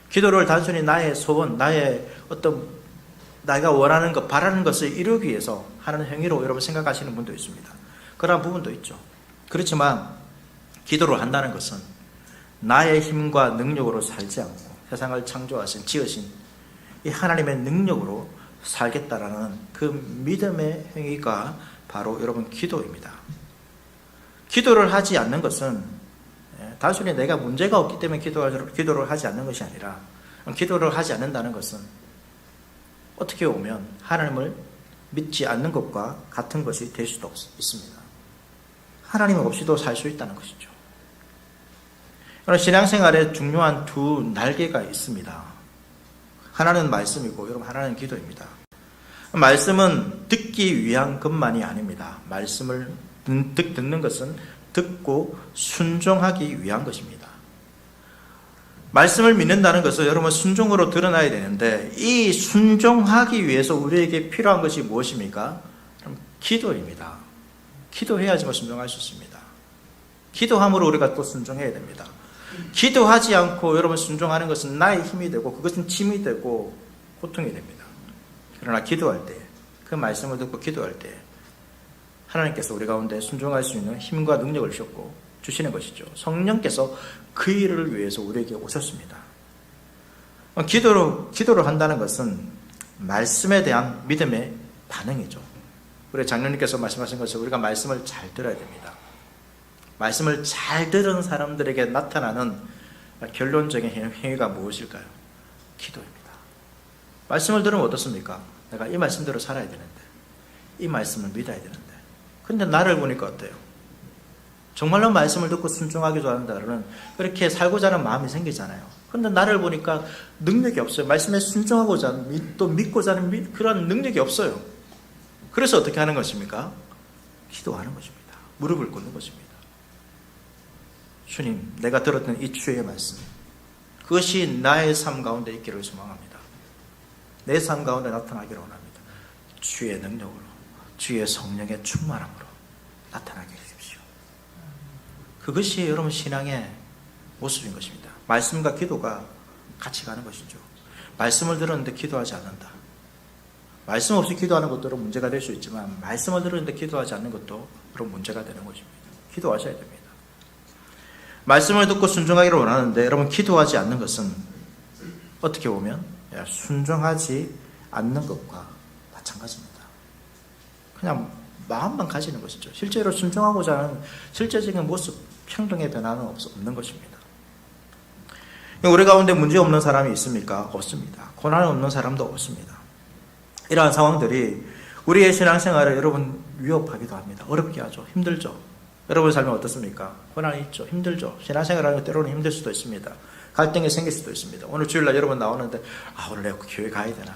기도를 단순히 나의 소원, 나의 어떤 내가 원하는 것, 바라는 것을 이루기 위해서 하는 행위로 여러분 생각하시는 분도 있습니다. 그러한 부분도 있죠. 그렇지만 기도를 한다는 것은 나의 힘과 능력으로 살지 않고 세상을 창조하신, 지으신 이 하나님의 능력으로 살겠다라는 그 믿음의 행위가 바로 여러분 기도입니다. 기도를 하지 않는 것은 단순히 내가 문제가 없기 때문에 기도를 하지 않는 것이 아니라, 기도를 하지 않는다는 것은 어떻게 보면 하나님을 믿지 않는 것과 같은 것이 될 수도 있습니다. 하나님 없이도 살 수 있다는 것이죠. 신앙생활에 중요한 두 날개가 있습니다. 하나는 말씀이고 여러분 하나는 기도입니다. 말씀은 듣기 위한 것만이 아닙니다. 말씀을 듣는 것은 듣고 순종하기 위한 것입니다. 말씀을 믿는다는 것은 여러분 순종으로 드러나야 되는데, 이 순종하기 위해서 우리에게 필요한 것이 무엇입니까? 기도입니다. 기도해야지만 순종할 수 있습니다. 기도함으로 우리가 또 순종해야 됩니다. 기도하지 않고 여러분 순종하는 것은 나의 힘이 되고 그것은 짐이 되고 고통이 됩니다. 그러나 기도할 때, 그 말씀을 듣고 기도할 때 하나님께서 우리 가운데 순종할 수 있는 힘과 능력을 주시는 것이죠. 성령께서 그 일을 위해서 우리에게 오셨습니다. 기도를 한다는 것은 말씀에 대한 믿음의 반응이죠. 우리 장로님께서 말씀하신 것처럼 우리가 말씀을 잘 들어야 됩니다. 말씀을 잘 들은 사람들에게 나타나는 결론적인 행위가 무엇일까요? 기도입니다. 말씀을 들으면 어떻습니까? 내가 이 말씀대로 살아야 되는데, 이 말씀을 믿어야 되는데, 근데 나를 보니까 어때요? 정말로 말씀을 듣고 순종하기도 한다는 그렇게 살고자 하는 마음이 생기잖아요. 근데 나를 보니까 능력이 없어요. 말씀에 순종하고자 하는, 또 믿고자 하는 그런 능력이 없어요. 그래서 어떻게 하는 것입니까? 기도하는 것입니다. 무릎을 꿇는 것입니다. 주님, 내가 들었던 이 주의 말씀, 그것이 나의 삶 가운데 있기를 소망합니다. 내 삶 가운데 나타나기를 원합니다. 주의 능력으로, 주의 성령의 충만함으로 나타나게 해주십시오. 그것이 여러분 신앙의 모습인 것입니다. 말씀과 기도가 같이 가는 것이죠. 말씀을 들었는데 기도하지 않는다. 말씀 없이 기도하는 것도 여러분 문제가 될 수 있지만, 말씀을 들었는데 기도하지 않는 것도 여러분 문제가 되는 것입니다. 기도하셔야 됩니다. 말씀을 듣고 순종하기를 원하는데 여러분 기도하지 않는 것은 어떻게 보면 순종하지 않는 것과 마찬가지입니다. 그냥 마음만 가지는 것이죠. 실제로 순종하고자 하는 실제적인 모습, 행동의 변화는 없는 것입니다. 우리 가운데 문제 없는 사람이 있습니까? 없습니다. 고난 없는 사람도 없습니다. 이러한 상황들이 우리의 신앙생활을 여러분 위협하기도 합니다. 어렵게 하죠. 힘들죠. 여러분의 삶이 어떻습니까? 고난이 있죠. 힘들죠. 신앙생활하는 것 때로는 힘들 수도 있습니다. 갈등이 생길 수도 있습니다. 오늘 주일날 여러분 나오는데 오늘 내가 교회 가야 되나?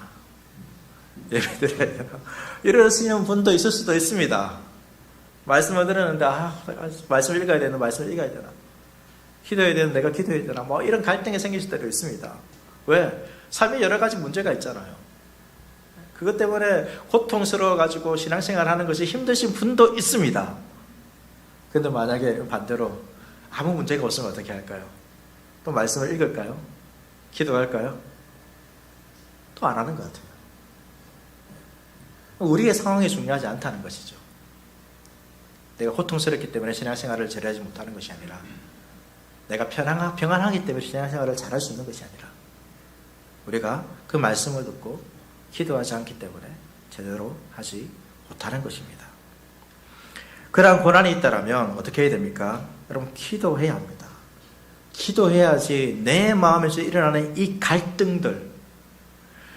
예배 드려야 되나? 이러시는 분도 있을 수도 있습니다. 말씀을 들었는데 말씀을 읽어야 되나? 말씀을 읽어야 되나? 기도해야 되나? 내가 기도해야 되나? 이런 갈등이 생길 때도 있습니다. 왜? 삶에 여러 가지 문제가 있잖아요. 그것 때문에 고통스러워가지고 신앙생활 하는 것이 힘드신 분도 있습니다. 근데 만약에 반대로 아무 문제가 없으면 어떻게 할까요? 또 말씀을 읽을까요? 기도할까요? 또 안 하는 것 같아요. 우리의 상황이 중요하지 않다는 것이죠. 내가 고통스럽기 때문에 신앙생활을 잘하지 못하는 것이 아니라, 내가 평안하기 때문에 신앙생활을 잘할 수 있는 것이 아니라, 우리가 그 말씀을 듣고 기도하지 않기 때문에 제대로 하지 못하는 것입니다. 그러한 고난이 있다면 어떻게 해야 됩니까? 여러분 기도해야 합니다. 기도해야지 내 마음에서 일어나는 이 갈등들,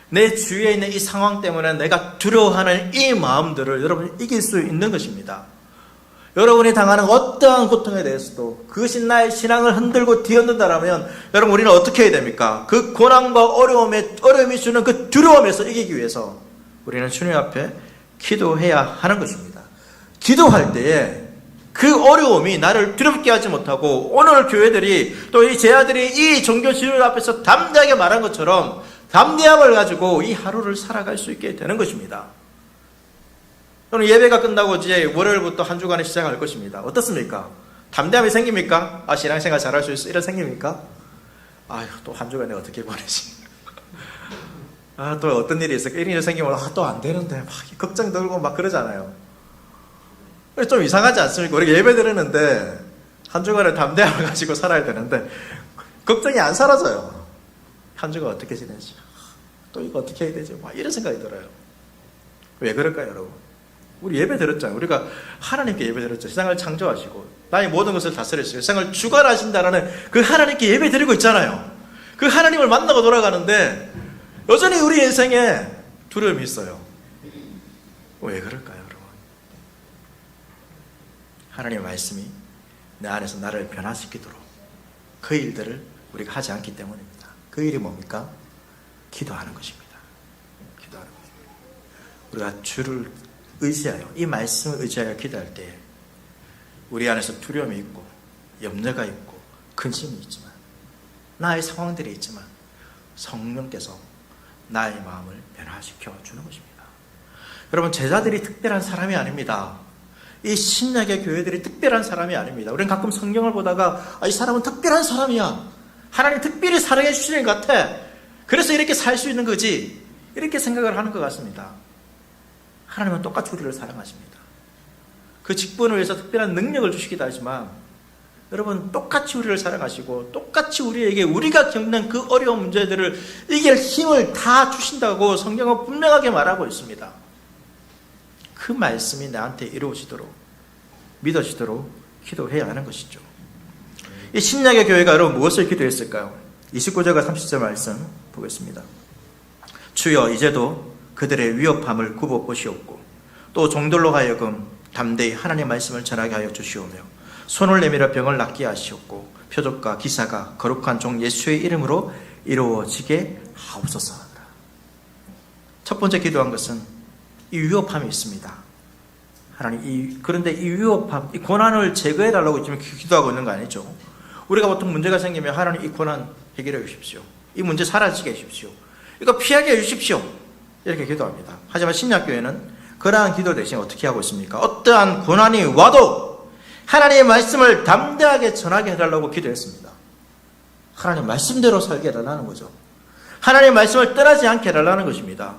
내 주위에 있는 이 상황 때문에 내가 두려워하는 이 마음들을 여러분 이길 수 있는 것입니다. 여러분이 당하는 어떠한 고통에 대해서도 그것이 나의 신앙을 흔들고 뒤흔든다라면 여러분 우리는 어떻게 해야 됩니까? 그 고난과 어려움이 주는 그 두려움에서 이기기 위해서 우리는 주님 앞에 기도해야 하는 것입니다. 기도할 때에 그 어려움이 나를 두렵게 하지 못하고 오늘 교회들이 또 이 제자들이 이 종교 지도자 앞에서 담대하게 말한 것처럼 담대함을 가지고 이 하루를 살아갈 수 있게 되는 것입니다. 오늘 예배가 끝나고 이제 월요일부터 한 주간에 시작할 것입니다. 어떻습니까? 담대함이 생깁니까? 아, 신앙생활 잘할 수 있어? 이런 생깁니까? 아휴, 또 한 주간 내가 어떻게 보내지? 아, 또 어떤 일이 있을까? 이런 일이 생기면 또 안 되는데 막 걱정 들고 막 그러잖아요. 좀 이상하지 않습니까? 우리가 예배 드리는데 한 주간을 담대함을 가지고 살아야 되는데 걱정이 안 사라져요. 한 주간 어떻게 지내지? 또 이거 어떻게 해야 되지? 막 이런 생각이 들어요. 왜 그럴까요, 여러분? 우리 예배 드렸잖아요. 우리가 하나님께 예배 드렸죠. 세상을 창조하시고 나의 모든 것을 다스리시고 세상을 주관하신다라는 그 하나님께 예배 드리고 있잖아요. 그 하나님을 만나고 돌아가는데 여전히 우리 인생에 두려움이 있어요. 왜 그럴까요, 여러분? 하나님의 말씀이 내 안에서 나를 변화시키도록 그 일들을 우리가 하지 않기 때문입니다. 그 일이 뭡니까? 기도하는 것입니다. 기도하는 것입니다. 우리가 주를 의지하여 이 말씀을 의지하여 기도할 때 우리 안에서 두려움이 있고 염려가 있고 근심이 있지만 나의 상황들이 있지만 성령께서 나의 마음을 변화시켜 주는 것입니다. 여러분, 제자들이 특별한 사람이 아닙니다. 이 신약의 교회들이 특별한 사람이 아닙니다. 우리는 가끔 성경을 보다가 이 사람은 특별한 사람이야. 하나님 특별히 사랑해 주시는 것 같아. 그래서 이렇게 살 수 있는 거지. 이렇게 생각을 하는 것 같습니다. 하나님은 똑같이 우리를 사랑하십니다. 그 직분을 위해서 특별한 능력을 주시기도 하지만 여러분 똑같이 우리를 사랑하시고 똑같이 우리에게 우리가 겪는 그 어려운 문제들을 이길 힘을 다 주신다고 성경은 분명하게 말하고 있습니다. 그 말씀이 나한테 이루어지도록 믿어지도록 기도해야 하는 것이죠. 이 신약의 교회가 여러분 무엇을 기도했을까요? 29절과 30절 말씀 보겠습니다. 주여 이제도 그들의 위협함을 굽어 보시옵고 또 종들로 하여금 담대히 하나님의 말씀을 전하게 하여 주시오며 손을 내밀어 병을 낫게 하시옵고 표적과 기사가 거룩한 종 예수의 이름으로 이루어지게 하옵소서. 첫 번째 기도한 것은 이 위협함이 있습니다. 하나님, 그런데 이 위협함, 이 고난을 제거해 달라고 지금 기도하고 있는 거 아니죠? 우리가 보통 문제가 생기면 하나님 이 고난 해결해 주십시오. 이 문제 사라지게 해주십시오. 이거 피하게 해주십시오. 이렇게 기도합니다. 하지만 신약교회는 그러한 기도 대신 어떻게 하고 있습니까? 어떠한 고난이 와도 하나님의 말씀을 담대하게 전하게 해달라고 기도했습니다. 하나님 말씀대로 살게 해달라는 거죠. 하나님의 말씀을 떠나지 않게 해달라는 것입니다.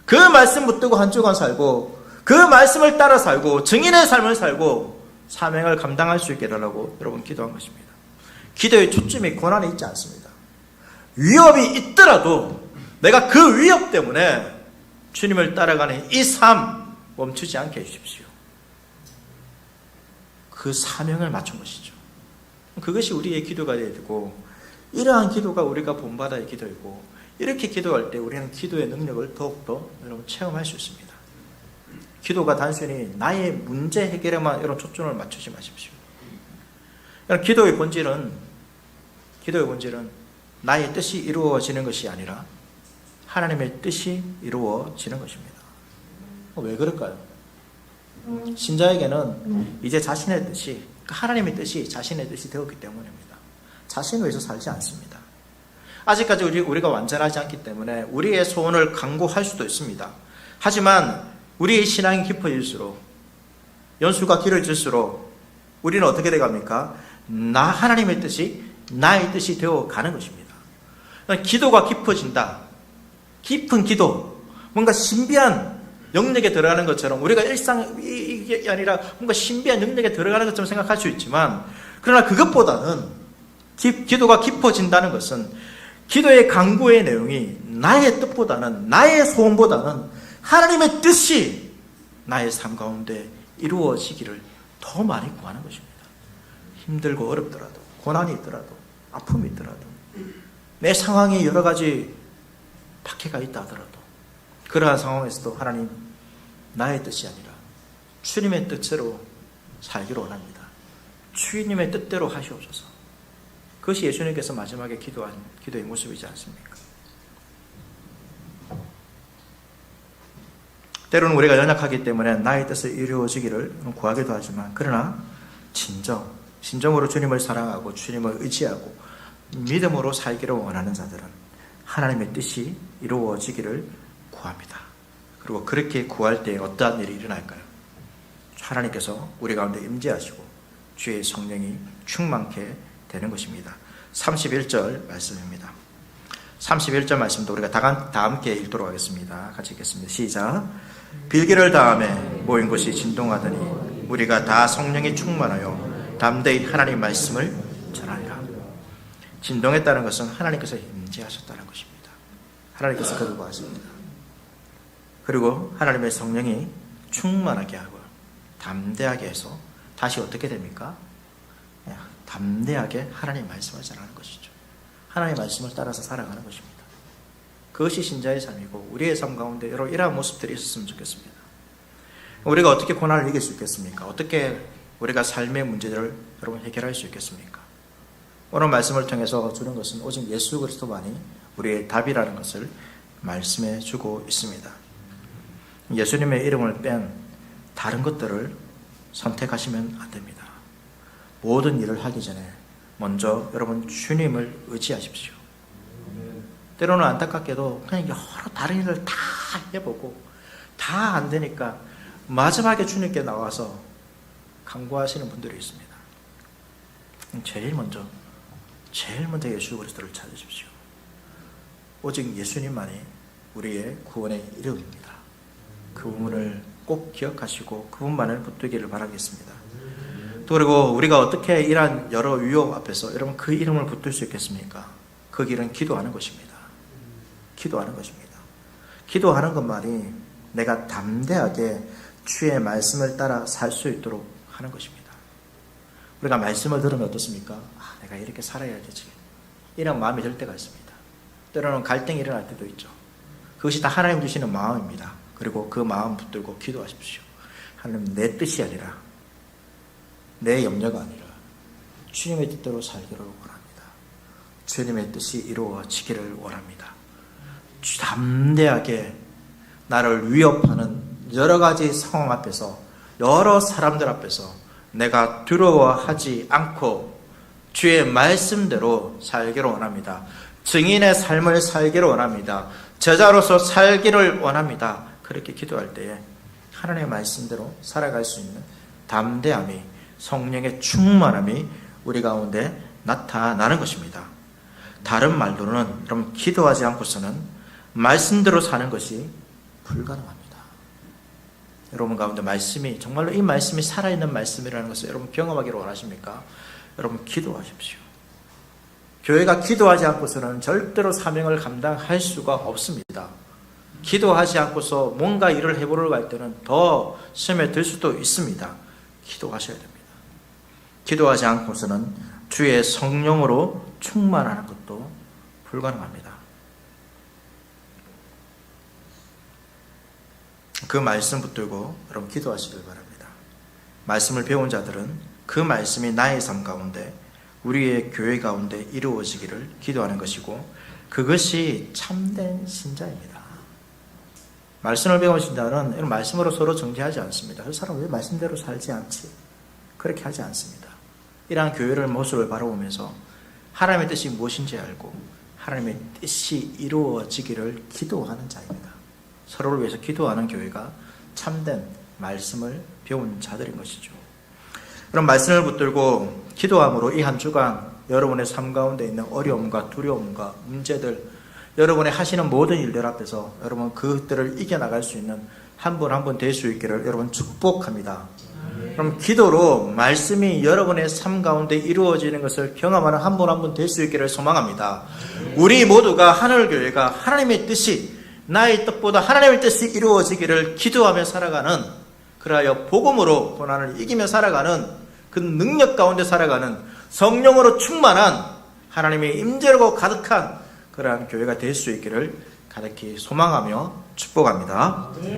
그 말씀 붙들고 한 주간 살고 그 말씀을 따라 살고 증인의 삶을 살고 사명을 감당할 수 있게 해달라고 여러분 기도한 것입니다. 기도의 초점이 고난에 있지 않습니다. 위협이 있더라도 내가 그 위협 때문에 주님을 따라가는 이 삶 멈추지 않게 해주십시오. 그 사명을 맞춘 것이죠. 그것이 우리의 기도가 되어야 되고 이러한 기도가 우리가 본받아야 기도이고 이렇게 기도할 때 우리는 기도의 능력을 더욱더 여러분 체험할 수 있습니다. 기도가 단순히 나의 문제 해결에만 여러분 초점을 맞추지 마십시오. 기도의 본질은 나의 뜻이 이루어지는 것이 아니라 하나님의 뜻이 이루어지는 것입니다. 왜 그럴까요? 신자에게는 이제 자신의 뜻이, 하나님의 뜻이 자신의 뜻이 되었기 때문입니다. 자신을 위해서 살지 않습니다. 아직까지 우리가 완전하지 않기 때문에 우리의 소원을 강구할 수도 있습니다. 하지만 우리의 신앙이 깊어질수록 연수가 길어질수록 우리는 어떻게 돼갑니까? 하나님의 뜻이 나의 뜻이 되어 가는 것입니다. 기도가 깊어진다. 깊은 기도, 뭔가 신비한 영역에 들어가는 것처럼 우리가 이게 아니라 뭔가 신비한 영역에 들어가는 것처럼 생각할 수 있지만 그러나 그것보다는 기도가 깊어진다는 것은 기도의 강구의 내용이 나의 뜻보다는 나의 소원보다는 하나님의 뜻이 나의 삶 가운데 이루어지기를 더 많이 구하는 것입니다. 힘들고 어렵더라도 고난이 있더라도 아픔이 있더라도 내 상황이 여러 가지 박해가 있다 하더라도 그러한 상황에서도 하나님 나의 뜻이 아니라 주님의 뜻대로 살기를 원합니다. 주님의 뜻대로 하시옵소서. 그것이 예수님께서 마지막에 기도한 기도의 모습이지 않습니까? 때로는 우리가 연약하기 때문에 나의 뜻을 이루어지기를 구하기도 하지만, 그러나 진정으로 주님을 사랑하고 주님을 의지하고 믿음으로 살기를 원하는 자들은 하나님의 뜻이 이루어지기를 구합니다. 그리고 그렇게 구할 때 어떠한 일이 일어날까요? 하나님께서 우리 가운데 임재하시고 주의 성령이 충만케 되는 것입니다. 31절 말씀입니다. 31절 말씀도 우리가 다 함께 읽도록 하겠습니다. 같이 읽겠습니다. 시작. 빌기를 다음에 모인 곳이 진동하더니 우리가 다 성령이 충만하여 담대히 하나님 말씀을 전하리라. 진동했다는 것은 하나님께서 임재하셨다는 것입니다. 하나님께서 그러고 하십니다. 그리고 하나님의 성령이 충만하게 하고 담대하게 해서 다시 어떻게 됩니까? 담대하게 하나님 말씀을 전하는 것이죠. 하나님 말씀을 따라서 살아가는 것입니다. 그것이 신자의 삶이고 우리의 삶 가운데 여러분 이러한 모습들이 있었으면 좋겠습니다. 우리가 어떻게 고난을 이길 수 있겠습니까? 어떻게 우리가 삶의 문제들을 여러분 해결할 수 있겠습니까? 오늘 말씀을 통해서 주는 것은 오직 예수 그리스도만이 우리의 답이라는 것을 말씀해 주고 있습니다. 예수님의 이름을 뺀 다른 것들을 선택하시면 안 됩니다. 모든 일을 하기 전에 먼저 여러분 주님을 의지하십시오. 때로는 안타깝게도 그냥 여러 다른 일을 다 해보고 다 안 되니까 마지막에 주님께 나와서 간구하시는 분들이 있습니다. 제일 먼저 예수 그리스도를 찾으십시오. 오직 예수님만이 우리의 구원의 이름입니다. 그분을 꼭 기억하시고 그분만을 붙들기를 바라겠습니다. 또 그리고 우리가 어떻게 이러한 여러 위협 앞에서 여러분 그 이름을 붙들 수 있겠습니까? 그 길은 기도하는 것입니다. 기도하는 것입니다. 기도하는 것만이 내가 담대하게 주의 말씀을 따라 살 수 있도록 하는 것입니다. 우리가 말씀을 들으면 어떻습니까? 내가 이렇게 살아야 되지. 이런 마음이 들 때가 있습니다. 때로는 갈등이 일어날 때도 있죠. 그것이 다 하나님 주시는 마음입니다. 그리고 그 마음 붙들고 기도하십시오. 하나님, 내 뜻이 아니라 내 염려가 아니라 주님의 뜻대로 살기를 원합니다. 주님의 뜻이 이루어지기를 원합니다. 담대하게 나를 위협하는 여러 가지 상황 앞에서, 여러 사람들 앞에서 내가 두려워하지 않고 주의 말씀대로 살기를 원합니다. 증인의 삶을 살기를 원합니다. 제자로서 살기를 원합니다. 그렇게 기도할 때에 하나님의 말씀대로 살아갈 수 있는 담대함이, 성령의 충만함이 우리 가운데 나타나는 것입니다. 다른 말로는 여러분, 기도하지 않고서는 말씀대로 사는 것이 불가능합니다. 여러분 가운데 말씀이, 정말로 이 말씀이 살아있는 말씀이라는 것을 여러분 경험하기를 원하십니까? 여러분 기도하십시오. 교회가 기도하지 않고서는 절대로 사명을 감당할 수가 없습니다. 기도하지 않고서 뭔가 일을 해보려고 할 때는 더 스며들 수도 있습니다. 기도하셔야 됩니다. 기도하지 않고서는 주의 성령으로 충만하는 것도 불가능합니다. 그 말씀 붙들고 여러분 기도하시길 바랍니다. 말씀을 배운 자들은 그 말씀이 나의 삶 가운데, 우리의 교회 가운데 이루어지기를 기도하는 것이고, 그것이 참된 신자입니다. 말씀을 배우신 자는 이런 말씀으로 서로 정죄하지 않습니다. 그 사람 왜 말씀대로 살지 않지? 그렇게 하지 않습니다. 이러한 교회를 모습을 바라보면서 하나님의 뜻이 무엇인지 알고 하나님의 뜻이 이루어지기를 기도하는 자입니다. 서로를 위해서 기도하는 교회가 참된 말씀을 배운 자들인 것이죠. 그럼 말씀을 붙들고 기도함으로 이 한 주간 여러분의 삶 가운데 있는 어려움과 두려움과 문제들, 여러분의 하시는 모든 일들 앞에서 여러분 그것들을 이겨나갈 수 있는 한 분 한 분 될 수 있기를 여러분 축복합니다. 그럼 기도로 말씀이 여러분의 삶 가운데 이루어지는 것을 경험하는 한 분 한 분 될 수 있기를 소망합니다. 우리 모두가 하늘교회가 하나님의 뜻이, 나의 뜻보다 하나님의 뜻이 이루어지기를 기도하며 살아가는, 그리하여 복음으로 고난을 이기며 살아가는, 그 능력 가운데 살아가는 성령으로 충만한 하나님의 임재로 가득한 그러한 교회가 될 수 있기를 가득히 소망하며 축복합니다.